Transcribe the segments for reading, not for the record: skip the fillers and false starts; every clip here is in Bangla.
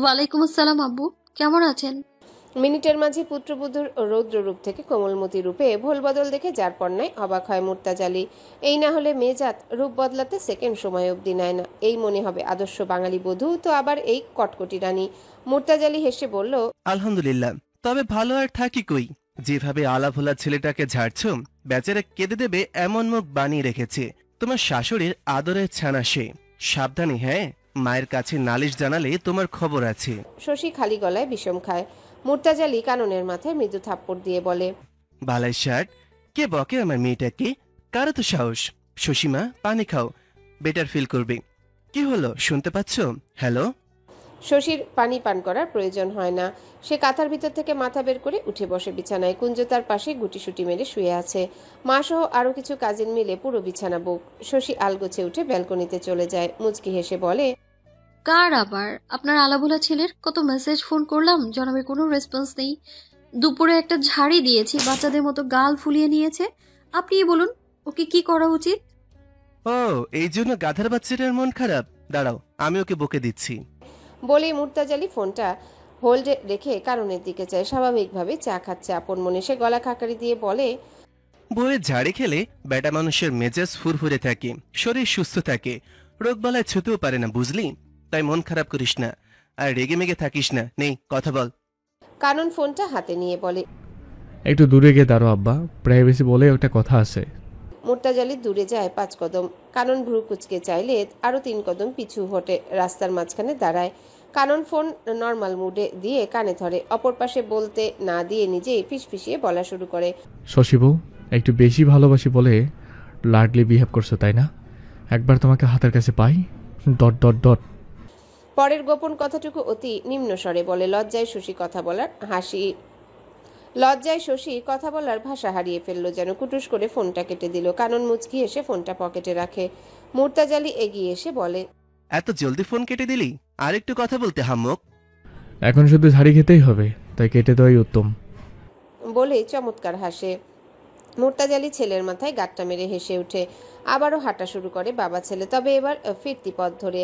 ওয়ালাইকুম আসসালাম আব্বু, কেমন আছেন? মিনিটের মাঝে পুত্রবধূর রৌদ্র রূপ থেকে কোমলমতি রূপে ভোল বদল দেখে যার পণ্যায় অবাক হয় মুর্তাজ আলী। এই না হলে মেয়েজাত রূপ বদলাতে সেকেন্ড সময় অবধি নেয় না। এই মনে হবে আদর্শ বাঙালি বধূ, তো আবার এই কটকটি রানী। মুর্তাজ আলী হেসে বলল, আলহামদুলিল্লাহ। তবে ভালো আর থাকি কই, যেভাবে আলাভোলা ছেলেটাকে ঝাড়ছো, বেচারা কেঁদে দেবে এমন মুখ বানিয়ে রেখেছে। তোমার শাশুড়ির আদরের ছানা সে। সাবধানে হ্যাঁ, মায়ের কাছে নালিশ জানালে তোমার খবর আছে। শশী খালি গলায় বিষম খায়। মুর্তাজ আলী কাননের মাথায় মৃদু থাপ্পড় দিয়ে বলে, বালাই শার্ট, কে বকে আমার মেয়েটাকে? কারো তো সাহস। শশীমা, পানি খাও, বেটার ফিল করবে। কি হলো, শুনতে পাচ্ছ? হ্যালো। শশীর পানি পান করার প্রয়োজন হয় না। সে কাঁথার ভিতর থেকে মাথা বের করে উঠে বসে বিছানায়। কুঞ্জ তার পাশে গুটিসুটি মেরে শুয়ে আছে। মা সহ আরো কিছু কাজিন মিলে পুরো বিছানা বুক। শশী আলগোছে উঠে ব্যালকনিতে চলে যায়। মুচকি হেসে বলে, কার আবার? আপনার আলাভোলা ছেলের কত মেসেজ ফোন করলাম, জনাবে কোনো রেসপন্স নেই। দুপুরে একটা ঝাড়ি দিয়েছি, বাচ্চাদের মতো গাল ফুলিয়ে নিয়েছে। আপনিই বলুন, ওকে কি করা উচিত? ও, এই জন্য গাধার বাচ্চাটার মন খারাপ। দাঁড়াও, আমি ওকে বকে দিচ্ছি। বলেই মুর্তাজ আলী ফোনটা হোল্ডে রেখে কারণের দিকে চায়। স্বাভাবিকভাবে চা খাচ্ছে আপন মনে। সে গলা খাকারি দিয়ে বলে, বউয়ের ঝাড়ি খেলে বেটা মানুষের মেজাজ ফুরফুরে থাকে, শরীর সুস্থ থাকে, রোগবালায় ছুতেও পারে না, বুঝলি? তাই মন খারাপ করিস না, আর রেগে মেগে থাকিস না। নেই, কথা বল। কানন ফোনটা হাতে নিয়ে বলে, একটু দূরে গিয়ে দাঁড়ো আব্বা, প্রাইভেসি বলে একটা কথা আছে। মুর্তাজ আলী দূরে যায় 5 কদম। কানন ভ্রু কুচকে চাইলে আরো 3 কদম পিছু হটে রাস্তার মাঝখানে দাঁড়ায়। কানন ফোন নর্মাল মুডে দিয়ে কানে ধরে। অপর পাশে বলতে না দিয়ে নিজেই ফিসফিসিয়ে বলা শুরু করে, শশীবু, একটু বেশি ভালোবাসি বলে লাডলি বিহেভ করছো তাই না? একবার তোমাকে হাতের কাছে পাই, ডট ডট ডট। পরের গোপন কথাটুকু অতি নিম্ন স্বরে বলে। লজ্জায় শশী কথা বলার ভাষা হারিয়ে ফেললো, যেন কুটুস করে ফোনটা কেটে দিল। কানন মুচকি এসে ফোনটা পকেটে রাখে। মুর্তাজ আলী এগিয়ে এসে বলে, এত জলদি ফোন কেটে দিলি? আর একটু কথা বলতে হাম্মক। এখন শুধু ঝাড়ি খেতেই হবে, তাই কেটে দেওয়াই উত্তম। বলে চমৎকার হাসে। মুর্তাজ আলী ছেলের মাথায় গাঁটটা মেরে হেসে উঠে। আবারও হাঁটা শুরু করে বাবা ছেলে, তবে এবার ফিরতি পথ ধরে।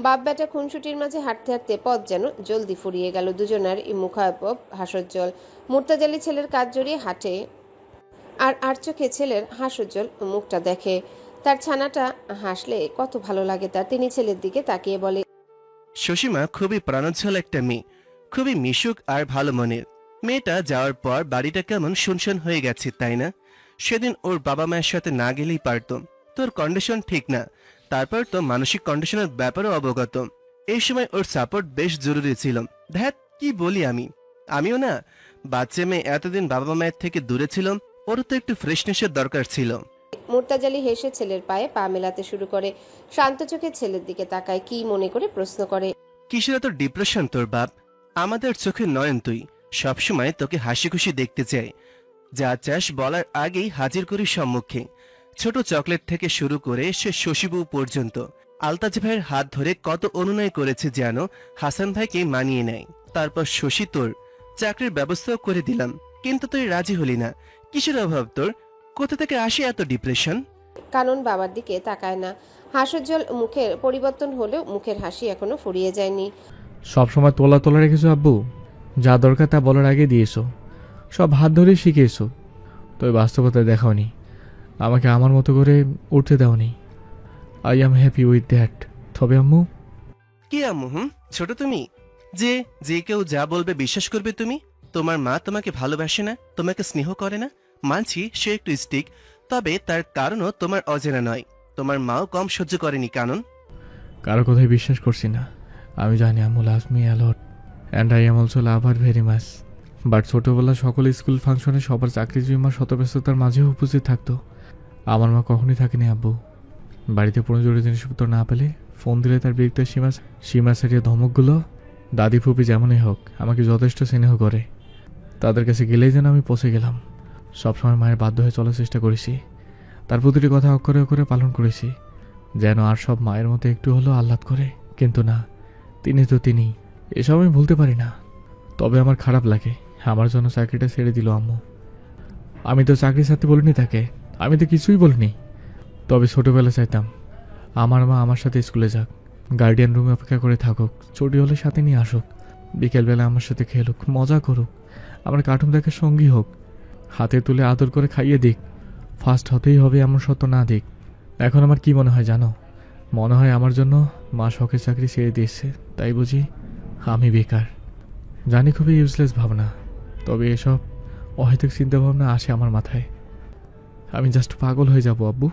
বাপ বেটা খুনসুটির মাঝে হাঁটতে হাঁটতে পথ যেন জলদি ফুরিয়ে গেল। দুজনার মুখাবয়ব হাসজ্জ্বল। মুর্তাজ আলী ছেলের কাজ জড়িয়ে হাঁটে, আর চোখে ছেলের হাস্যোজ্জ্বল মুখটা দেখে। তার ছানাটা হাসলে কত ভালো লাগে তার। তিনি ছেলের দিকে তাকিয়ে বলে, শশীমা খুবই প্রাণোজ্জ্বল একটা মেয়ে, খুবই মিশুক আর ভালো মনের। মেয়েটা যাওয়ার পর বাড়িটা কেমন শুনশান হয়ে গেছে, তাই না? সেদিন ওর বাবা মায়ের সাথে না গেলেই পারতো। তোর কন্ডিশন ঠিক না, তারপর তো মানসিক কন্ডিশনের ব্যাপারেও অবগত। এই সময় ওর সাপোর্ট বেশ জরুরি ছিল। ধ্যাত, কি বলি আমিও না। বাচ্চা মেয়ে এতদিন বাবা মায়ের থেকে দূরে ছিল, ওরও তো একটু ফ্রেশনেসের দরকার ছিল। মুর্তাজ আলী হেসে ছেলের পায়ে পা মেলাতে শুরু করে। শান্ত চোখে ছেলের দিকে তাকায়, কি মনে করে প্রশ্ন করে, কিসের এত ডিপ্রেশন তোর বাপ? আমাদের চোখে নয়ন তুই, সবসময় তোকে হাসি খুশি দেখতে চাই। যা চাস বলার আগেই হাজির করি সম্মুখে। ছোট চকলেট থেকে শুরু করে সে শশীবু পর্যন্ত আলতাজ ভাইয়ের হাত ধরে কত অনুনয় করেছে যেন হাসান ভাইকে মানিয়ে নেয়। তারপর শশী তোর চাকরির ব্যবস্থাও করে দিলাম, কিন্তু তুই রাজি হলি না। কিসের অভাব তোর? কোথা থেকে আসে এত ডিপ্রেশন? কানন বাবার দিকে তাকায় না। হাস্যোজ্জ্বল মুখের পরিবর্তন হলেও মুখের হাসি এখনো ফুরিয়ে যায়নি। সবসময় তোলা তোলা রেখেছো আব্বু, যা দরকার তা বলার আগে দিয়েছো। সব হাত ধরে শিখিয়েছো, তবে বাস্তবতায় দেখাওনি। আমাকে আমার মতো করে উঠতে দাওনি। I am happy with that. তবে আম্মু, কি আম্মু? ছোট তুমি যে যে কেউ যা বলবে বিশ্বাস করবে তুমি? তোমার মা তোমাকে ভালোবাসে না, তোমাকে স্নেহ করে না? মানছি সে একটু স্টিক, তবে তার কারণও তোমার অজানা নয়। তোমার মাও কম সহ্য করেনি কানন। কারো কথাই বিশ্বাস করছি না। আমি জানি আম্মু love me a lot and I am also love her very much. But ছোটোবেলা সকল স্কুল ফাংশনে সবার চাকরিজীবী মা শত ব্যস্ততার মাঝেও উপস্থিত থাকতো। আমার মা কখনই থাকেনি আব্বু। বাড়িতে প্রয়োজনীয় জিনিসপত্র না পেলে ফোন দিলে তার বিরক্ত সীমা ছাড়িয়ে ধমকগুলো। দাদি ফুপি যেমনই হোক আমাকে যথেষ্ট স্নেহ করে। তাদের কাছে গেলেই যেন আমি পৌঁছে গেলাম। সবসময় মায়ের বাধ্য হয়ে চলার চেষ্টা করেছি, তার প্রতিটি কথা অক্ষরে অক্ষরে পালন করেছি, যেন আর সব মায়ের মতো একটু হলেও আহ্লাদ করে। কিন্তু না, তিনি তো তিনি। এসব আমি ভুলতে পারি না। তবে আমার খারাপ লাগে আমার জন্য চাকরিটা ছেড়ে দিল আম্মু। আমি তো চাকরি ছাড়তে বলিনি তাকে, আমি তো কিছুই বলিনি। তবে ছোটবেলা চাইতাম আমার মা আমার সাথে স্কুলে যাক, গার্ডিয়ান রুমে অপেক্ষা করে থাকুক, ছুটি হলে সাথে নিয়ে আসুক, বিকেলবেলা আমার সাথে খেলুক, মজা করুক, আমার কার্টুন দেখার সঙ্গী হোক, হাতে তুলে আদর করে খাইয়ে দিক। ফার্স্ট হতেই হবে এমন সত্য না দিক। এখন আমার কি মনে হয় জানো? মনে হয় আমার জন্য মা শখের চাকরি ছেড়ে দিয়েছে, তাই বুঝি আমি বেকার। জানি খুবই ইউজলেস ভাবনা, তবে এসব অহেতুক চিন্তাভাবনা আসে আমার মাথায়। আমি জাস্ট পাগল হয়ে যাব আব্বু।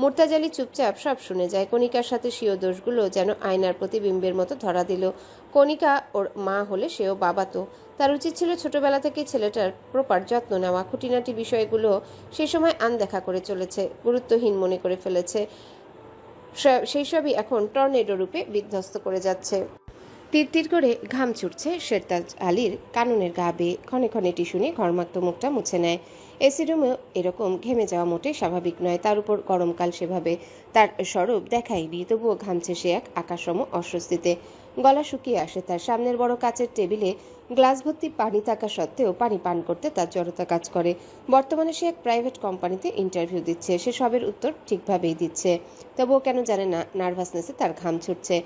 মুর্তাজালি চুপচাপ সব শুনে যায়। কণিকার সাথে স্বীয় দোষগুলো যেন আয়নার প্রতিবিম্বের মতো ধরা দিল। কণিকা ওর মা হলে সেও বাবা তো, তার উচিত ছিল ছোটবেলা থেকে ছেলেটার প্রপার যত্ন নেওয়া। খুঁটিনাটি বিষয়গুলো সে সময় আনদেখা করে চলেছে, গুরুত্বহীন মনে করে ফেলেছে। সেই সবই এখন টর্নেডো রূপে বিধ্বস্ত করে যাচ্ছে। তিরতির করে ঘাম ছুটছে শেরতাজ আলীর কাননের গা বেয়ে। ক্ষণে ক্ষণে টিস্যু নিয়ে ঘরমাক্ত মুখটা মুছে নেয়। এসি রুমেও এরকম ঘেমে যাওয়া মোটেই স্বাভাবিক নয়, তার উপর গরমকাল সেভাবে তার স্বরূপ দেখায়নি, তবুও ঘামছে সে এক আকাশসম অস্বস্তিতে। গলা শুকিয়ে আসে তার। সামনের বড় কাচের টেবিলে গ্লাস ভর্তি পানি থাকা সত্ত্বেও পানি পান করতে তার জড়তা কাজ করে। বর্তমানে সে এক প্রাইভেট কোম্পানিতে ইন্টারভিউ দিচ্ছে। সে সবের উত্তর ঠিকভাবেই দিচ্ছে, তবুও কেন জানে না নার্ভাসনেসে তার ঘাম ছুটছে,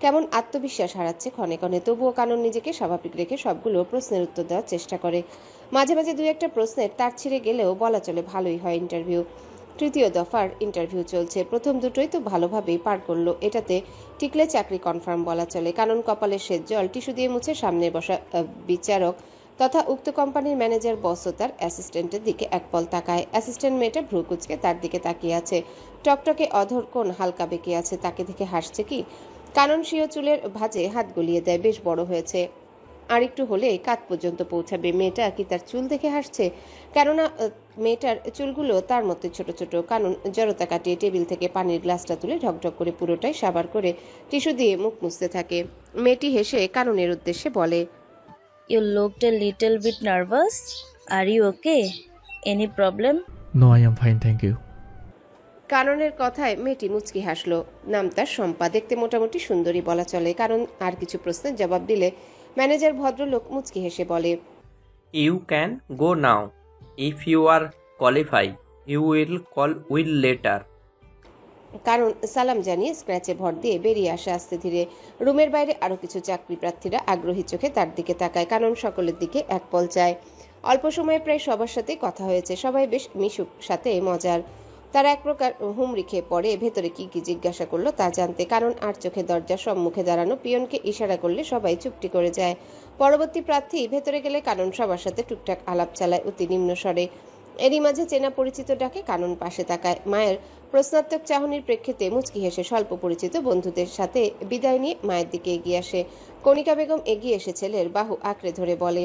কেমন আত্মবিশ্বাস হারাচ্ছে ক্ষণে ক্ষণে। তবুও কানন নিজেকে স্বাভাবিক রেখে সবগুলো প্রশ্নের উত্তর দেওয়ার চেষ্টা করে। মাঝে মাঝে দুই একটা প্রশ্নের তার ছিঁড়ে গেলেও বলা চলে ভালোই হয় ইন্টারভিউ। তৃতীয় দফার ইন্টারভিউ চলছে। প্রথম দুটোই তো ভালোভাবেই পার করলো, এটাতে টিকলে চাকরি কনফার্ম বলা চলে। কানন কপালের শেষ জল টিস্যু দিয়ে মুছে সামনে বসা বিচারক তথা উক্ত কোম্পানির ম্যানেজার বসও তার অ্যাসিস্ট্যান্টের দিকে একপল তাকায়। অ্যাসিস্ট্যান্ট মেয়েটা ভ্রু কুঁচকে তার দিকে তাকিয়ে আছে। টকটকে অধর কোণ হালকা বেঁকে আছে, তাকে দেখে হাসছে কি? কানন স্বীয় চুলের ভাঁজে হাত গলিয়ে দেয়। বেশ বড় হয়েছে, আর একটু হলে কাঁধ পর্যন্ত পৌঁছাবে। মেয়েটা কি তার চুল দেখে হাসছে? কেননা মেয়েটার চুলগুলো তার মতো ছোট ছোট। কানন জড়তা কাটিয়ে টেবিল থেকে পানির গ্লাসটা তুলে ঢকঢক করে পুরোটাই সাবার করে টিস্যু দিয়ে মুখ মুছতে থাকে। মেয়েটি হেসে কাননের উদ্দেশ্যে বলে, You looked a little bit nervous. Are you okay? Any problem? No, I am fine, thank you. কাননের কথায় মেয়েটি মুচকি হাসলো। নাম তার শম্পা, দেখতে মোটামুটি সুন্দরী বলা চলে। কারণ আর কিছু প্রশ্নের জবাব দিলে ম্যানেজার ভদ্রলোক মুচকি হেসে বলে, You can go now. If you are qualified, you will call Will later. কারণ সালাম জানিয়ে স্ক্র্যাচে ভর দিয়ে বেরিয়ে আসে আস্তে ধীরে। রুমের বাইরে আরো কিছু চাকরি প্রার্থীরা আগ্রহী চোখে তার দিকে তাকায়। কানন সকলের দিকে এক পল চায়। অল্প সময়ে প্রায় সবার সাথে কথা হয়েছে, সবাই বেশ মিশুক, সাথে মজার। তারা এক প্রকার হুমড়ি খেয়ে পড়ে ভেতরে কি কি জিজ্ঞাসা করলো তা জানতে। কারণ আর চোখে দরজার সম্মুখে দাঁড়ানো পিয়নকে ইশারা করলে সবাই চুপটি করে যায়। পরবর্তী প্রার্থী ভেতরে গেলে কানন সবার সাথে টুকটাক আলাপ চালায় অতি নিম্ন স্বরে। এরই মাঝে চেনা পরিচিত ডাকে কানন পাশে তাকায়। মায়ের প্রশ্নাত্মক চাহনির প্রেক্ষিতে মুচকি হেসে স্বল্প পরিচিত বন্ধুদের সাথে বিদায় নিয়ে মায়ের দিকে এগিয়ে আসে। কণিকা বেগম এগিয়ে এসে ছেলের বাহু আঁকড়ে ধরে বলে,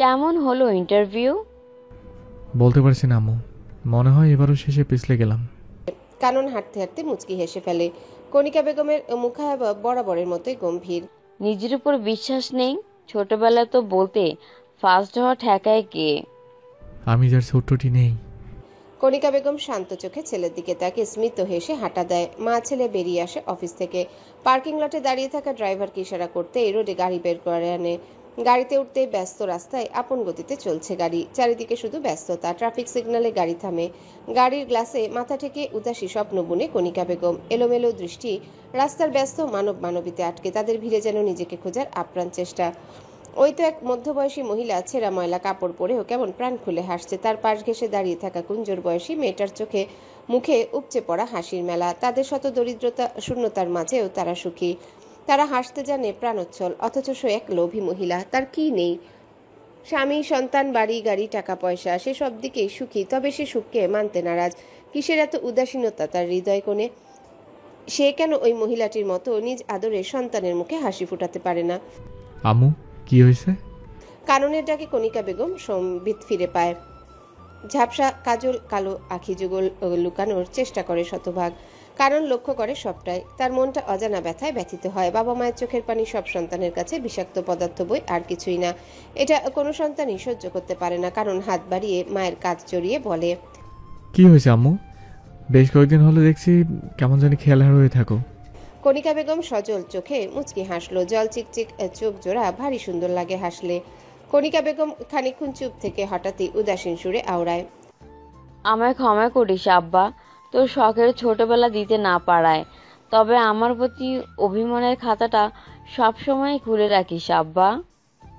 কেমন হলো ইন্টারভিউ? বলতে পারছি না আম্মু, মনে হয় এবারও শেষে পিছলে গেলাম। কানন হাঁটতে হাঁটতে মুচকি হেসে ফেলে। কণিকা বেগমের মুখায়ব বরাবরের মতোই গম্ভীর। নিজের উপর বিশ্বাস নেই? ছোটবেলায় তো বলতে ফার্স্ট হওয়া ঠেকায় কে? আমি যার ছোট্টটি নেই। কণিকা বেগম শান্ত চোখে ছেলের দিকে তাকে স্মিত হেসে হাঁটা দেয়। মা ছেলে বেরিয়ে আসে অফিস থেকে। পার্কিং লটে দাঁড়িয়ে থাকা ড্রাইভারকে ইশারা করতে এই রোডে গাড়ি বের করে আনে। গাড়িতে উঠতে ব্যস্ত রাস্তায় আপন গতিতে চলছে গাড়ি। চারিদিকে শুধু ব্যস্ততা। ট্রাফিক সিগন্যালে গাড়ি থামে। গাড়ির গ্লাসে মাথা ঠেকে উদাসী স্বপ্ন বুনে কণিকা বেগম। এলোমেলো দৃষ্টি রাস্তার ব্যস্ত মানব মানবীতে আটকে। তাদের ভিড়ে যেন নিজেকে খোঁজার আপ্রাণ চেষ্টা। ওই তো এক মধ্যবয়সী মহিলা ছেঁড়া ময়লা কাপড় পরেও কেমন প্রাণ খুলে হাসছে। তার পাশ ঘেঁষে দাঁড়িয়ে থাকা কুঞ্জর বয়সী মেয়েটার চোখে মুখে উপচে পড়া হাসির মেলা। তাদের শত দরিদ্রতা শূন্যতার মাঝেও তারা সুখী। তারা হাসতে জানে প্রাণোচ্ছল। অথচ সে এক লোভী মহিলা। তার কি নেই? স্বামী, সন্তান, বাড়ি গাড়ি, টাকা পয়সা, সে সব দিকেই সুখী। তবে সে সুখকে মানতে নারাজ। কিসের এত উদাসীনতা তার হৃদয় কোণে? সে কেন ওই মহিলাটির মতো নিজ আদরে সন্তানের মুখে হাসি ফুটাতে পারে না? আম্মু, কি হয়েছে? কাননের ডাকে কণিকা বেগম সম্বিত ফিরে পায়। ঝাপসা কাজল কালো আখি যুগল লুকানোর চেষ্টা করে শতভাগ। কারণ লক্ষ্য করে সবটাই। তার মনটা অজানা ব্যথায় ব্যথিত হয়। বাবা মায়ের চোখের পানি সব সন্তানের কাছে বিষাক্ত পদার্থ বই আর কিছুই না। এটা কোনো সন্তানই সহ্য করতে পারে না। কারণ হাত বাড়িয়ে মায়ের কাঁধ জড়িয়ে বলে, কি হয়েছে আম্মু? বেশ কয়েকদিন হলে দেখছি কেমন জানি খেয়ালহার হয়ে থাকো। কণিকা বেগম সজল চোখে মুচকি হাসলো। জল চিকচিক চোখ জোড়া ভারী সুন্দর লাগে হাসলে। কণিকা বেগম খানিকক্ষণ চুপ থেকে হঠাৎই উদাসীন সুরে আওড়ায়, আমায় ক্ষমা করিস আব্বা, তোর শখের ছোটবেলা দিতে না পারায়। তবে আমার প্রতি অভিমানের খাতাটা সবসময় খুলে রাখিস আব্বা।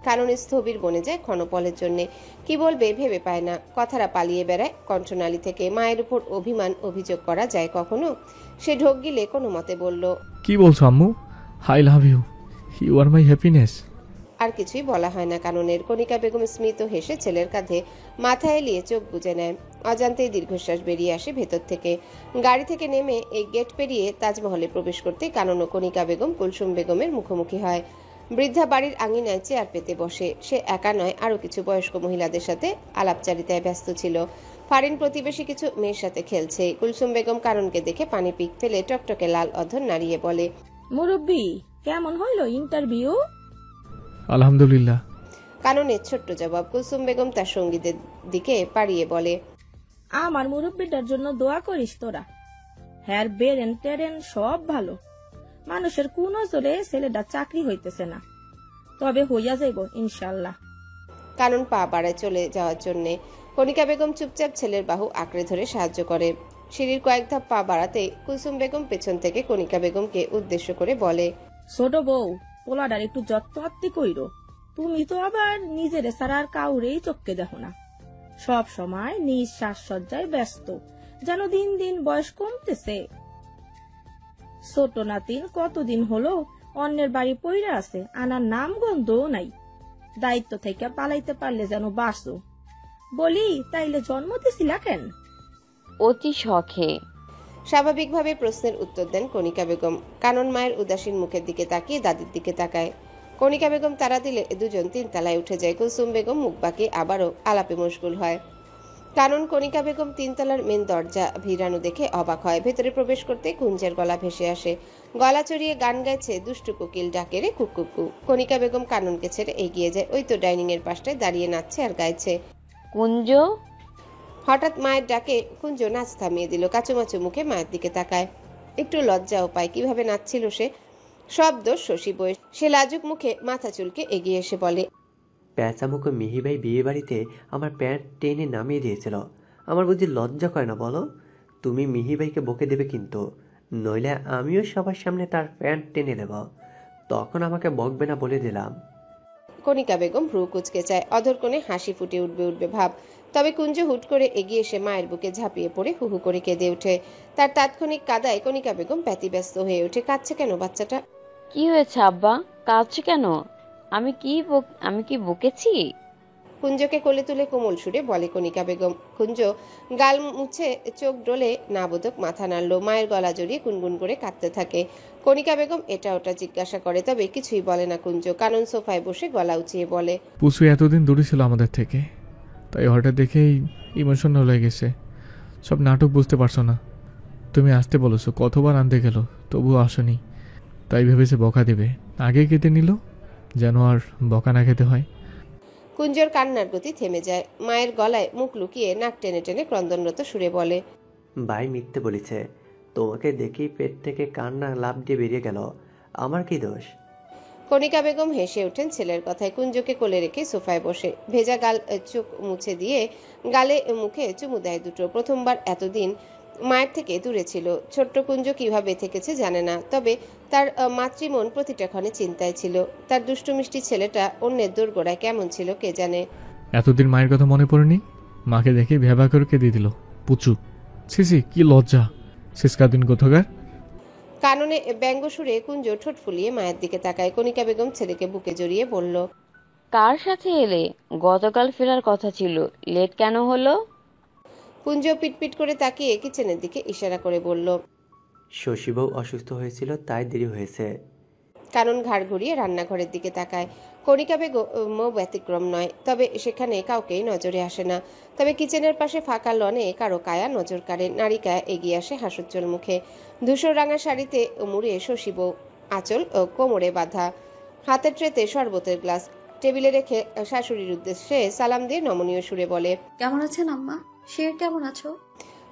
কারণ স্থবির বনে যায় ক্ষণপলের জন্যে। কি বলবে ভেবে পায় না, কথাটা পালিয়ে বেড়ায় কণ্ঠনালী থেকে। মায়ের উপর অভিযোগ করা যায় কখনো? সে ঢোক গিলে কোনো মতে বলল, কি বলছো আম্মু? I love you, you are my happiness. আর কিছুই বলা হয় না কাননের। কণিকা বেগম স্মিত হেসে ছেলের কাঁধে মাথা এলিয়ে চোখ বুজে নেয়। অজান্তেই দীর্ঘশ্বাস বেরিয়ে আসে ভেতর থেকে। গাড়ি থেকে নেমে এই গেট পেরিয়ে তাজমহলে প্রবেশ করতে কানন ও কণিকা বেগম কুলসুম বেগমের মুখোমুখি হয়। বৃদ্ধা বাড়ির আঙিনায় চেয়ার পেতে বসে। সে একা নয়, আরো কিছু বয়স্ক মহিলাদের সাথে আলাপচারিতায় ব্যস্ত ছিল। ফারিন প্রতিবেশী কিছু মেয়ের সাথে খেলছে। কুলসুম বেগম কাননকে দেখে পানি পিক ফেলে টকটকে লাল অধর নাড়িয়ে বলে, মুরব্বি কেমন হইলো ইন্টারভিউ? আলহামদুলিল্লাহ। কাননের ছোট্ট জবাব। কুলসুম বেগম তার সঙ্গীদের দিকে পাড়িয়ে বলে, আমার মুরব্বিটার জন্য দোয়া করিস তোরা। হ্যার বেরেন টেরেন সব ভালো। মানুষের কোন জোরে ছেলেটা চাকরি হইতেছে না, তবে হইয়া যাইব ইনশাল্লাহ। কানন পা বাড়ায় চলে যাওয়ার জন্য। কণিকা বেগম চুপচাপ ছেলের বাহু আঁকড়ে ধরে সাহায্য করে। সিঁড়ির কয়েক ধাপ পা বাড়াতে কুলসুম বেগম পেছন থেকে কণিকা বেগমকে উদ্দেশ্য করে বলে, ছোট বউ, পোলাডার একটু যত্ন আত্মি কইরো। তুমি তো আবার নিজের ছাড়া আর কাউরেই চোখকে দেখো না। সব সময় নিজ সাজসজ্জায় ব্যস্ত, যেন দিন দিন বয়স কমতেছে। ছোট নাতিন কতদিন হলো অন্যের বাড়ি পইরা আছে, আনার নাম গন্ধও নাই। দায়িত্ব থেকে পালাইতে পারলে যেন বাঁচো। বলি, তাইলে জন্ম দিছিলা কেন? অতি শখে। স্বাভাবিকভাবে প্রশ্নের উত্তর দেন কণিকা বেগম। কানন মায়ের উদাসীন মুখের দিকে তাকিয়ে দাদির দিকে তাকায়। কণিকা বেগম তারা দিলে দুজন 3 তলায় উঠে যায়। কুলসুম বেগম মুখ বাঁকিয়ে আবারও আলাপে মশগুল হয়। কানন কণিকা বেগম 3 তলার মেন দরজা ভিড়ানো দেখে অবাক হয়। ভেতরে প্রবেশ করতে কুঞ্জের গলা ভেসে আসে। গলা চড়িয়ে গান গাইছে দুষ্টু কোকিল ডাকে রে কুকুকু। কণিকা বেগম কাননকে ছেড়ে এগিয়ে যায়। ওই তো ডাইনিং এর পাশটায় দাঁড়িয়ে নাচছে আর গাইছে। কুঞ্জ। হঠাৎ মায়ের ডাকে কুঞ্জ নাচ থামিয়ে দিল। কাচুমাচু মুখে মায়ের দিকে তাকায়। একটু লজ্জাও পায়, কিভাবে নাচছিল সে। সব দোষ শশী বই। সে লাজুক মুখে মাথা চুলকে এগিয়ে এসে বলে, প্যাঁচামুখো মিহিবাই বিয়ে বাড়িতে আমার প্যান্ট টেনে নামিয়ে দিয়েছিল। আমার বুঝি লজ্জা করে না বলো? তুমি মিহিবাইকে বকে দেবে কিন্তু, নইলে আমিও সবার সামনে তার প্যান্ট টেনে দেব। তখন আমাকে বকবে না বলে দিলাম। কণিকা বেগম ভ্রু কুচকে চায়। অধর কোণে হাসি ফুটে উঠবে ভাব। তবে কুঞ্জ হুট করে এগিয়ে এসে মায়ের বুকে ঝাঁপিয়ে পড়ে হুহু করে কেঁদে ওঠে। তার তাৎক্ষণিক কাদায় কণিকা বেগম ব্যতিব্যস্ত হয়ে ওঠে। কাঁদছে কেন বাচ্চাটা? কি হয়েছে আব্বা? কাঁদছো কেন? আমি কি বকেছি? কুঞ্জকে কোলে তুলে কোমল সুরে বলে কণিকা বেগম। কুঞ্জ গাল মুছে চোখ ডোলে নাবোধক মাথা নাড়ল। মায়ের গলা জড়িয়ে গুনগুন করে কাঁদতে থাকে। কণিকা বেগম এটা ওটা জিজ্ঞাসা করে, তবে কিছুই বলে না কুঞ্জ। কানন সোফায় বসে গলা উঁচিয়ে বলে, পুচু এতদিন দূরে ছিল আমাদের থেকে, তাই হঠাৎ দেখেই ইমোশনাল হয়ে গেছে। সব নাটক বুঝতে পারছো না। তুমি আসতে বলেছো, কতবার আনতে গেল, তবুও আসনি। তাই ভেবেছে বকা দেবে, আগে কেটে নিল যেন আর বকা না খেতে হয়। কুঞ্জর কান্নার গতি থেমে যায়। মায়ের গলায় মুখ লুকিয়ে নাক টেনে টেনে ক্রন্দনরত সুরে বলে, ভাই মিথ্যে বলেছে। তোমাকে দেখেই পেট থেকে কান্না লাফ দিয়ে বেরিয়ে গেল। আমার কি দোষ? কণিকা বেগম হেসে ওঠেন ছেলের কথায়। কুঞ্জকে কোলে রেখে সোফায় বসে ভেজা গাল চোখ মুছে দিয়ে গালে মুখে চুমু দেয় দুটো। প্রথমবার এতদিন মায়ের থেকে দূরে ছিল। ছোট্ট কুঞ্জ কিভাবে থেকেছে জানে না, তবে তার মাতৃমন প্রতিটা ক্ষণে চিন্তায় ছিল। তার দুষ্টু মিষ্টি ছেলেটা অন্যের দোরগোড়ায় কেমন ছিল কে জানে। এতদিন মায়ের কথা মনে পড়েনি? মাকে দেখে ভেবা করে কেঁদে দিল পুচু। ছিছি, কি লজ্জা! শেষকাদিন কোথাকার। কাননে ব্যঙ্গ সুরে কুঞ্জ ঠোঁট ফুলিয়ে মায়ের দিকে তাকায়। কণিকা বেগম ছেলেকে বুকে জড়িয়ে বলল, কার সাথে এলে? গতকাল ফেরার কথা ছিল, লেট কেন হলো? কুঞ্জ পিটপিট করে তাকিয়ে কিচেনের দিকে ইশারা করে বলল, শশীবউ অসুস্থ হয়েছিল, তাই দেরি হয়েছে। কানন ঘাড় ঘুরিয়ে রান্নাঘরের দিকে তাকায়। কণিকা বেগমও ব্যতিক্রম নয়, তবে সেখানে কাউকেই নজরে আসে না। তবে কিচেনের পাশে ফাঁকা লনে কারো কায়া নজর কাড়ে। নারিকা এগিয়ে আসে হাসুজ্জ্বল মুখে। ধূসর রাঙা শাড়িতে মুড়ে শশী বউ, আঁচল ও কোমরে বাঁধা। হাতের ট্রেতে শরবতের গ্লাস টেবিলে রেখে শাশুড়ির উদ্দেশ্যে সালাম দিয়ে নমনীয় সুরে বলে, কেমন আছেন আম্মা? সে কেমন আছো?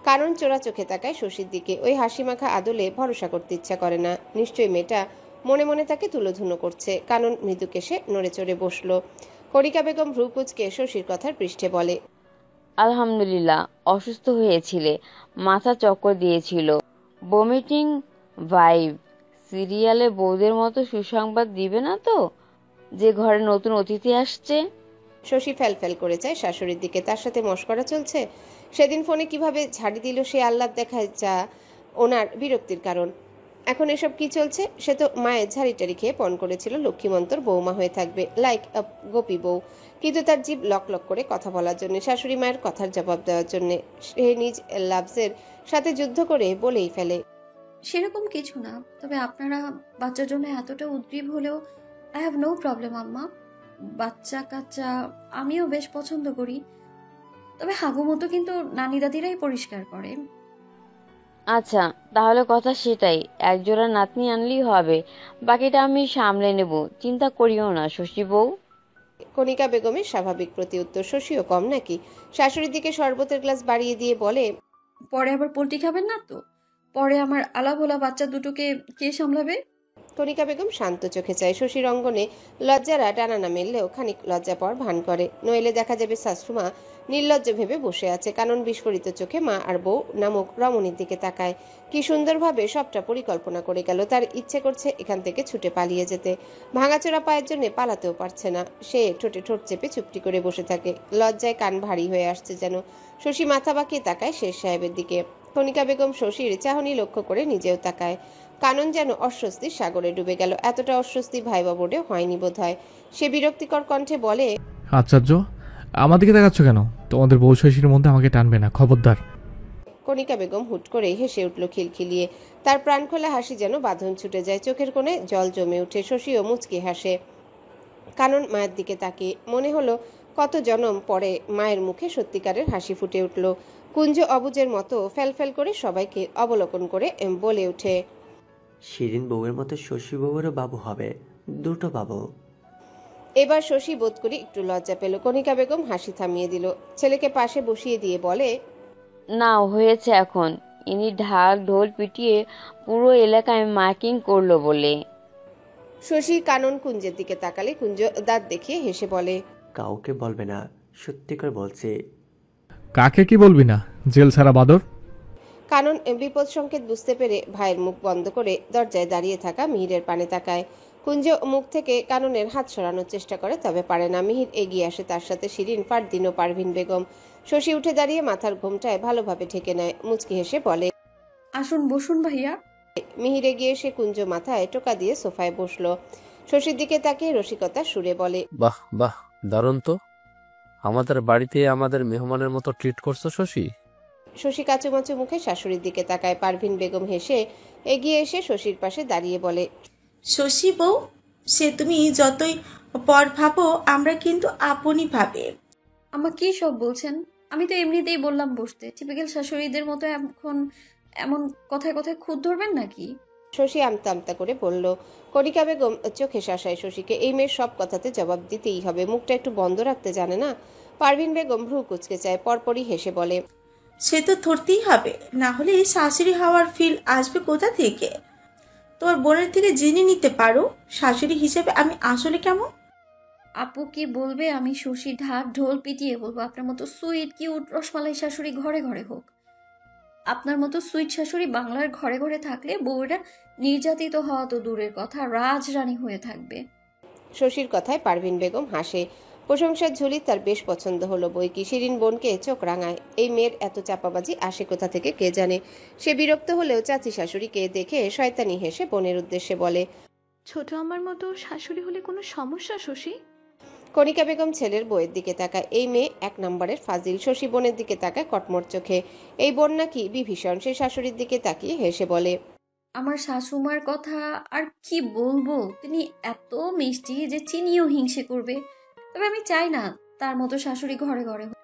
কারণ চোরা চোখে তাকায় শশীর দিকে। ওই হাসি মাখা আদলে ভরসা করতে ইচ্ছা করে না। নিশ্চয়ই মেয়েটা মনে মনে তাকে তুলোধুনো করছে। কানন মৃদু কেশে নড়ে চড়ে বসলো। কণিকা বেগম ভ্রু কুঁচকে শশীর কথার পৃষ্ঠে বলে, আলহামদুলিল্লাহ। অসুস্থ হয়েছিলে, মাথা চক্কর দিয়েছিল, বমিটিং ভাইব। সিরিয়ালে বউদের মতো সুসংবাদ দিবে না তো যে ঘরে নতুন অতিথি আসছে? শশী ফ্যাল করে চায় শাশুড়ির দিকে। তার সাথে মশকরা চলছে। সেদিন ফোনে কিভাবে ঝাড়ি দিল সে আহ্লাদ দেখায়, যা ওনার বিরক্তির কারণ। এখন এসব কি চলছে? সে তো মায়ের ঝাড়িটারি খেয়ে পণ করেছিল লক্ষ্মীমন্তর বৌমা হয়ে থাকবে, লাইক আ গোপী বউ। কিন্তু তার জিভ লক লক করে কথা বলার জন্য, শাশুড়ি মায়ের কথার জবাব দেওয়ার জন্য সে নিজ লাভসের সাথে যুদ্ধ করে বলেই ফেলে, সেরকম কিছু না, তবে আপনারা বাচ্চার জন্য এতটা উদ্গ্রীব হলেও আই হ্যাভ নো প্রবলেম আম্মা। বাচ্চা কাচ্চা আমিও বেশ পছন্দ করি, তবে হাগুমতো কিন্তু নানি দাদিরাই পরিষ্কার করে। আচ্ছা, তাহলে কথা সেটাই, একজোড়া নাতনি আনলেই হবে, বাকিটা আমি সামলে নেব, চিন্তা করিও না শশী বউ। কণিকা বেগমের স্বাভাবিক প্রতি উত্তর। শশীও কম নাকি? শাশুড়ির দিকে শরবতের গ্লাস বাড়িয়ে দিয়ে বলে, পরে আবার পোল্ট্রি খাবেন না তো? পরে আমার আলাভোলা বাচ্চা দুটোকে কে সামলাবে? কণিকা বেগম শান্ত চোখে চায়। শশীর অঙ্গনে লজ্জারা টানা না মেললেও খানিক লজ্জা পাওয়ার ভান করে, নইলে দেখা যাবে শাশুমা নির্লজ্জ ভেবে বসে আছে। কানন বিস্ফোরিত চোখে মা আর বউ নামক রমণীর দিকে তাকায়। কি সুন্দরভাবে সবটা পরিকল্পনা করে গেল। তার ইচ্ছে করছে এখান থেকে ছুটে পালিয়ে যেতে। ভাঙাচোরা পায়ের জন্য পালাতেও পারছে না। সে ঠোঁটে ঠোঁট চেপে চুপটি করে বসে থাকে। লজ্জায় কান ভারী হয়ে আসছে যেন। শশী মাথা বাঁকিয়ে তাকায় শেষ সাহেবের দিকে। কণিকা বেগম শশীর চাহনি লক্ষ্য করে নিজেও তাকায়। কানন যেন অস্বস্তির সাগরে ডুবে গেল। এতটা অস্বস্তি ভাইবা বোর্ডে হয়নি বোধ হয়। সে বিরক্তিকর কণ্ঠে বলে, আচার্য, আমার দিকে দেখাচ্ছ কেন? তোমাদের বউ শশীর মধ্যে আমাকে টানবে না, খবরদার। কণিকা বেগম হুট করে হেসে উঠল খিলখিলিয়ে। তার প্রাণ খোলা হাসি যেন বাঁধন ছুটে যায়। চোখের কোণে জল জমে উঠে। শশীও মুচকি হাসে। কানন মায়ের দিকে তাকিয়ে মনে হলো কত জনম পরে মায়ের মুখে সত্যিকারের হাসি ফুটে উঠল। কুঞ্জ অবুজের মতো ফ্যাল করে সবাইকে অবলোকন করে বলে ওঠে, শিরিন বউয়ের মতো শশী বউয়েরও বাবু হবে, দুটো বাবু। এবার শশী বোধ করি একটু লজ্জা পেল। কণিকা বেগম হাসি থামিয়ে দিল। ছেলেকে পাশে বসিয়ে দিয়ে বলে, না হয়েছে এখন, ইনি ঢাক ঢোল পিটিয়ে পুরো এলাকায় মাইকিং করলো বলে। শশী কানন কুঞ্জের দিকে তাকালে কুঞ্জ দাঁত দেখিয়ে হেসে বলে, কাউকে বলবে না, সত্যি করে বলছি। কাকে কি বলবি না? জেল ছাড়া বাদর। কানন বিপদ সংকেত বুঝতে পেরে ভাইয়ের মুখ বন্ধ করে দরজায় দাঁড়িয়ে থাকা মিহিরের পানে তাকায়। কুঞ্জ মুখ থেকে কাননের হাত সরানোর চেষ্টা করে, তবে পারে না। মিহির এগিয়ে আসে তার সাথে শিরিন, ফারদিন ও পারভিন বেগম। শশী উঠে দাঁড়িয়ে মাথার ঘোমটায় ভালোভাবে ঢেকে নেয়। মুচকি হেসে বলে, আসুন বসুন ভাইয়া। মিহির এগিয়ে এসে কুঞ্জ মাথায় টোকা দিয়ে সোফায় বসলো। শশীর দিকে তাকিয়ে রসিকতার সুরে বলে, বাহ বাহ, দারুণ তো। আমাদের বাড়িতে আমাদের মেহমানের মতো ট্রিট করছো শশী। শশী কাচুমাচু মুখে শাশুড়ির দিকে তাকায়। পারভিন বেগম হেসে এগিয়ে এসে শশীর পাশে দাঁড়িয়ে বলে, শশী বউ, সে তুমি যতই পর ভাবো, আমরা কিন্তু আপনই ভাবে। আমার কি সব বলছেন? আমি তো এমনিতেই বললাম বসতে। টিপিক্যাল শাশুড়িদের মতো এখন এমন কথায় কথায় খুঁত ধরবেন নাকি? শশী আমতা আমতা করে বলল। কণিকা বেগম চোখে শাসায় শশীকে। এই মেয়ের সব কথাতে জবাব দিতেই হবে, মুখটা একটু বন্ধ রাখতে জানে না। পারভিন বেগম ভ্রু কুচকে চায়, পরপরই হেসে বলে, সে তো ধরতেই হবে, না হলে শাশুড়ি হওয়ার ফিল আসবে কোথা থেকে? তোর বোনের থেকে জেনে নিতে পারো শাশুড়ি হিসেবে আমি আসলে কেমন। আপু কি বলবে আমি শশী ঢাক ঢোল পিটিয়ে বলবো আপনার মতো সুইট কিউট রসমালাই শাশুড়ি ঘরে ঘরে হোক? আপনার মতো সুইট শাশুড়ি বাংলার ঘরে ঘরে থাকলে বউয়েরা নির্যাতিত হওয়া তো দূরের কথা, রাজরানী হয়ে থাকবে। শশীর কথায় পারভিন বেগম হাসে। প্রশংসার ঝুলি তার বেশ পছন্দ হলো বই কি। শিরিন বোনকে চোখ রাঙায়। এই মেয়ের এত চাপাবাজি আসে কোথা থেকে কে জানে। সে বিরক্ত হলেও চাচি শাশুড়িকে দেখে শয়তানি হেসে বোনের উদ্দেশ্যে বলে, ছোট আমার মতো শাশুড়ি হলে কোনো সমস্যা শশী? কণিকা বেগম ছেলের বইয়ের দিকে তাকায়। এই মেয়ে এক নম্বরের ফাজিল। শশী বোনের দিকে তাকায় কটমট চোখে। এই বোন নাকি বিভীষণ। সে শাশুড়ির দিকে তাকিয়ে হেসে বলে, আমার শাশুমার কথা আর কি বলবো, তিনি এত মিষ্টি যে চিনিও হিংসে করবে। তবে আমি চাই না তার মতো শাশুড়ি ঘরে ঘরে হোক।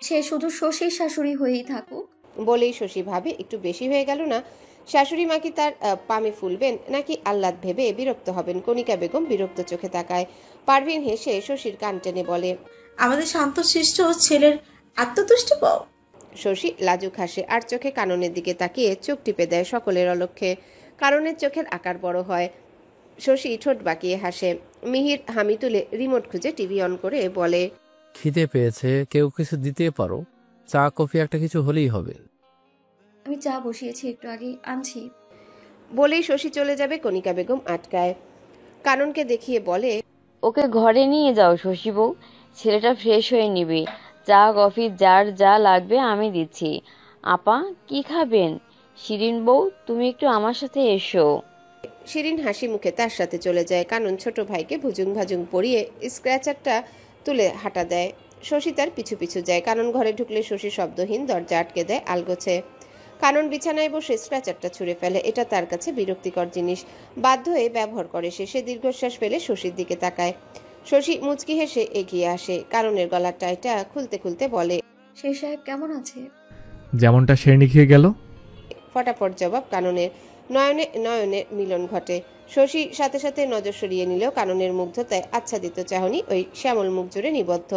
সে শুধু শশীর শাশুড়ি হয়েই থাকুক। বলেই শশী ভাবে একটু বেশি হয়ে গেল না? শাশুড়ি মা কি তার পামে ফুলবেন নাকি আহ্লাদ ভেবে বিরক্ত হবেন? কণিকা বেগম বিরক্ত চোখে তাকায়। পারভিন হেসে শশীর কান টেনে বলে, আমাদের শান্তশিষ্ট ছেলের আত্মতুষ্ট বউ। শশী লাজুক হাসে আর চোখে কাননের দিকে তাকিয়ে চোখ টিপে দেয় সকলের অলক্ষ্যে। কারণের চোখের আকার বড় হয়। শশী ঠোঁট বাঁকিয়ে হাসে। মিহির হামি তুলে রিমোট খুঁজে টিভি অন করে বলে, খিদে পেয়েছে, কেউ কিছু দিতে পারো? চা কফি একটা কিছু হলেই হবে। আমি চা বসিয়েছি একটু আগে, আনছি। বলেই শশী চলে যাবে কণিকা বেগম আটকায়। কাননকে দেখিয়ে বলে, ওকে ঘরে নিয়ে যাও শশী বউ, ছেলেটা ফ্রেশ হয়ে নিবে। চা কফি যার যা লাগবে আমি দিচ্ছি। আপা কি খাবেন? শিরিন বউ তুমি একটু আমার সাথে এসো। শিরিন হাসি মুখে তার সাথে চলে যায়। কানন ছোট ভাইকে ভুজুং ভাজুং পরিয়ে স্ক্র্যাচারটা তুলে হাঁটা দেয়। শশী তার পিছু পিছু যায়। কানন ঘরে ঢুকলে শশী শব্দহীন দরজা আটকে দেয় আলগোছে। কানন বিছানায় বসে স্ক্র্যাচারটা ছুঁড়ে ফেলে। এটা তার কাছে বিরক্তিকর জিনিস। বাধ্য হয়ে ব্যবহার করে সে দীর্ঘশ্বাস ফেলে শশীর দিকে তাকায়। শশী মুচকি হেসে এগিয়ে আসে। কাননের গলার টাইটা খুলতে খুলতে বলে, শের সাহেব কেমন আছে? যেমনটা শেরনি খেয়ে গেল। ফটাফট জবাব কাননের। নয়নে নয়নে মিলন ঘটে। শশী সাথে সাথে নজর সরিয়ে নিলেও কাননের মুগ্ধতায় আচ্ছাদিত চাহনি ওই শ্যামল মুখ জুড়ে নিবদ্ধ।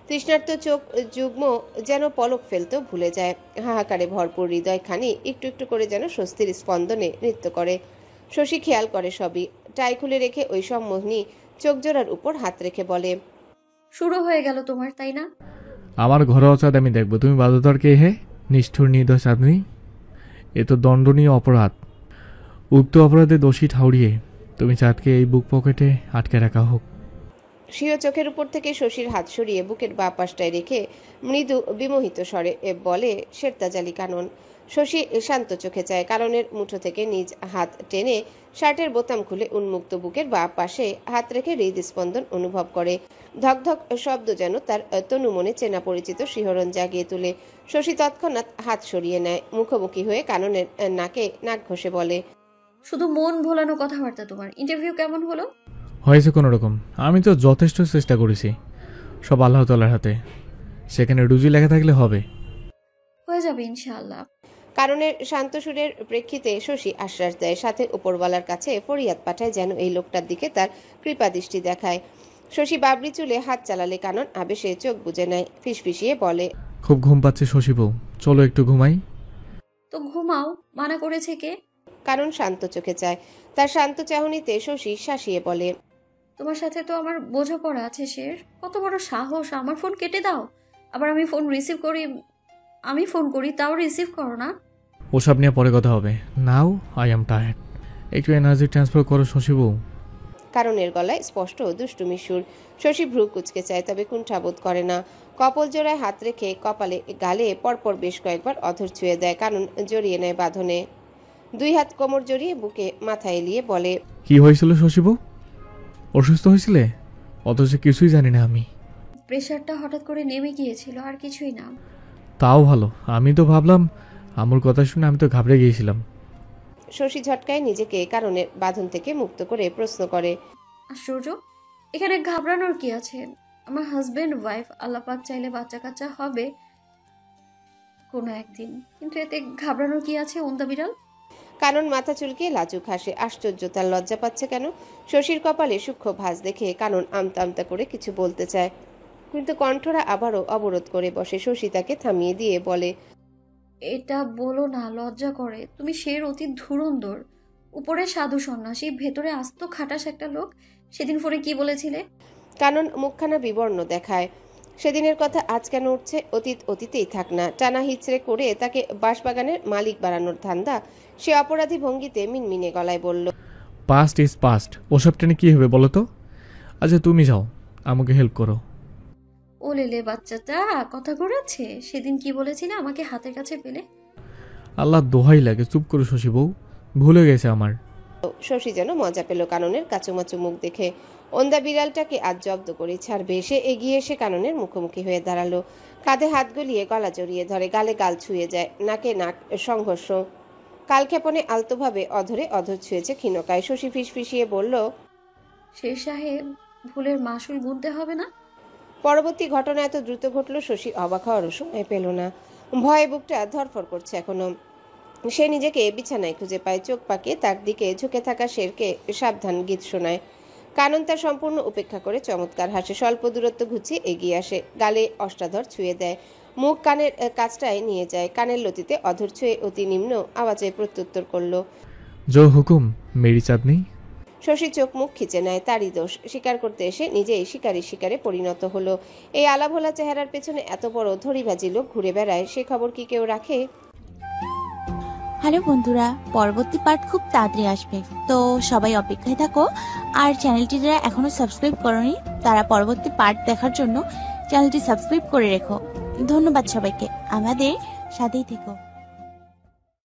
তৃষ্ণার্ত চোখ যুগ্ম যেন পলক ফেলতো ভুলে যায়। হাহাকারে ভরপুর হৃদয়খানি একটু একটু করে যেন স্বস্তির স্পন্দনে নৃত্য করে। শশী খেয়াল করে সবই। টাই খুলে রেখে ওই সম্মোহনী চোখ জোড়ার উপর হাত রেখে বলে, শুরু হয়ে গেল তোমার, তাই না? আমার ঘরে অচাঁদ আমি দেখবো। তুমি বাধ্যতার কে হে? নিষ্ঠুর নির্দোষ চাঁদনি। এ তো দণ্ডনীয় অপরাধ। উক্ত অপরাধে দোষী ঠাউরিয়ে তুমি চাঁদকে এই বুক পকেটে আটকে রাখা হোক। স্বীয় চোখের উপর থেকে শশীর হাত সরিয়ে বুকের বাঁ পাশটায় রেখে মৃদু বিমোহিত স্বরে বলে শেরতাজালি কানন। শশী শান্ত চোখে চায়। কাননের মুঠো থেকে নিজ হাত টেনে শার্টের বোতাম খুলে উন্মুক্ত বুকের বাঁ পাশে হাত রেখে হৃদস্পন্দন অনুভব করে। ধকধক শব্দ যেন তার তনু মনে চেনা পরিচিত শিহরণ জাগিয়ে তোলে। শশী তৎক্ষণাৎ হাত সরিয়ে নেয়। মুখোমুখি হয়ে কাননের নাকে নাক ঘষে বলে, শুধু মন ভোলানো কথাবার্তা তোমার। ইন্টারভিউ কেমন হলো? হয়েছে কোনো রকম। আমি তো যথেষ্ট চেষ্টা করেছি। সব আল্লাহ তাআলার হাতে। সেখানে রুজি লেখা থাকলে হবে। হয়ে যাবে ইনশাআল্লাহ। কারণের শান্ত সুরের প্রেক্ষিতে শশী আশ্বাস দেয়। সাথে উপরওয়ালার কাছে ফরিয়াদ পাঠায় যেন এই লোকটার দিকে তার কৃপা দৃষ্টি দেখায়। শশী বাবরি চুলে হাত চালালে কানন আবেশে চোখ বুজে নেয়। ফিসফিসিয়ে বলে, খুব ঘুম পাচ্ছে শশী বউ, চলো একটু ঘুমাই। তো ঘুমাও, মানা করেছে কে? কানন শান্ত চোখে চায়। তার শান্ত চাহনিতে শশী শাসিয়ে বলে, তোমার সাথে তো আমার বোঝাপড়া আছে শের। কত বড় সাহস, আমার ফোন কেটে দাও। আবার আমি ফোন করি তাও রিসিভ করো না। ওসব নিয়ে পরে কথা হবে। Now I am tired. একটু এনার্জি ট্রান্সফার করো শশী বউ। কারণের গলায় স্পষ্ট দুষ্টুমি সুর। শশী ভ্রু কুচকে চায়, তবে কুণ্ঠাবোধ করে না। কপল জোড়ায় হাত রেখে কপালে গালে পরপর বেশ কয়েকবার অধর ছুঁয়ে দেয়। কানন জড়িয়ে নেয় বাঁধনে। দুই হাত কোমর জড়িয়ে বুকে মাথা এলিয়ে বলে, কি হয়েছিল শশী বউ? অসুস্থ হয়েছিলে? অথচ কিছুই জানি না আমি। প্রেশারটা হঠাৎ করে নেমে গিয়েছিল, আর কিছুই না। তাও ভালো। আমি তো ভাবলাম আমার কথা শুনে আমি তো ঘাবড়ে গিয়েছিলাম। শশী ঝটকায় নিজেকে কারণের বাঁধন থেকে মুক্ত করে প্রশ্ন করে, আশ্চর্য, এখানে ঘাবড়ানোর কি আছে? আমার হাজবেন্ড ওয়াইফ, আল্লাপাক চাইলে বাচ্চা কাচ্চা হবে কোনো একদিন, কিন্তু এতে ঘাবড়ানোর কি আছে? ওন্দা বিড়াল। কানন মাথা চুলকে লাজুক হাসে। আশ্চর্য, তার লজ্জা পাচ্ছে কেন? শশীর কপালে সূক্ষ্ম ভাঁজ দেখে কানন আমতা আমতা করে কিছু বলতে চায়, কিন্তু কণ্ঠরা আবারও অবরোধ করে বসে। শশী তাকে থামিয়ে দিয়ে বলে, এটা বলো না, লজ্জা করে। তুমি শের অতি ধুরন্ধর। উপরে সাধু সন্ন্যাসী, ভেতরে আস্ত খাটাস একটা লোক। সেদিন ফোনে কি বলেছিলে? কানন মুখখানা বিবর্ণ দেখায়। সেদিনের কথা আজ কেন উঠছে? অতীত অতীতেই থাক না। টানা হিচড়ে করে তাকে বাঁশবাগানের মালিক বানানোর ধান্দা। সে অপরাধী ভঙ্গিতে মিনমিনে গলায় বলল, পাস্ট ইজ পাস্ট। ওসব টেনে কি হবে বলো তো? আচ্ছা তুমি যাও, আমাকে হেল্প করো। ও লেলে বাচ্চাটা কথা ঘুরাচ্ছে। সেদিন কি বলেছিলে আমাকে হাতের কাছে পেলে? আল্লাহ দোহাই লাগে, চুপ করো শশী বউ, ভুলে গেছে আমার। শশী যেন মজা পেল কাননের কাচুমাচু মুখ দেখে। ওন্দা বিড়ালটাকে আজ জব্দ করে ছাড়বে। সে এগিয়ে এসে কাননের মুখোমুখি হয়ে দাঁড়ালো। কাঁধে হাত গলিয়ে গলা জড়িয়ে ধরে, গালে গাল ছুঁয়ে যায়, নাকে নাক সংঘর্ষ। কালক্ষেপণে আলতোভাবে অধরে অধর ছুঁয়েছে ক্ষীণকায়। শশী ফিসফিসিয়ে বলল, শের সাহেব, ভুলের মাসুল গুনতে হবে না? পরবর্তী ঘটনা এত দ্রুত ঘটল শশী অবাক হওয়ারও সময় পেল না। ভয়ে বুকটা ধরফর করছে এখনো। সে নিজেকে বিছানায় খুঁজে পায়। চোখ পাকিয়ে তার দিকে ঝুঁকে থাকা শেরকে সাবধান গীত শোনায়। কানন তার সম্পূর্ণ উপেক্ষা করে চমৎকার হাসে। স্বল্প দূরত্ব ঘুচিয়ে এগিয়ে আসে, গালে অষ্টাধর ছুঁয়ে দেয়, মুখ কানের কাছটায় নিয়ে যায়। কানের লতিতে অধর ছুঁয়ে অতি নিম্ন আওয়াজে প্রত্যুত্তর করল, জো হুকুম মেরি চাঁদনি। শশী চোখ মুখ খিচে নেয়। তারই দোষ। স্বীকার করতে এসে নিজেই শিকারে পরিণত হলো। এই আলাভোলা চেহারার পেছনে এত বড় ধরিবাজি লোক ঘুরে বেড়ায়, সে খবর কি কেউ রাখে? হ্যালো বন্ধুরা, পরবর্তী পার্ট খুব তাড়াতাড়ি আসবে, তো সবাই অপেক্ষায় থাকো। আর চ্যানেলটি যারা এখনো সাবস্ক্রাইব করনি তারা পরবর্তী পার্ট দেখার জন্য চ্যানেলটি সাবস্ক্রাইব করে রেখো। ধন্যবাদ সবাইকে, আমাদের সাথেই থেকো।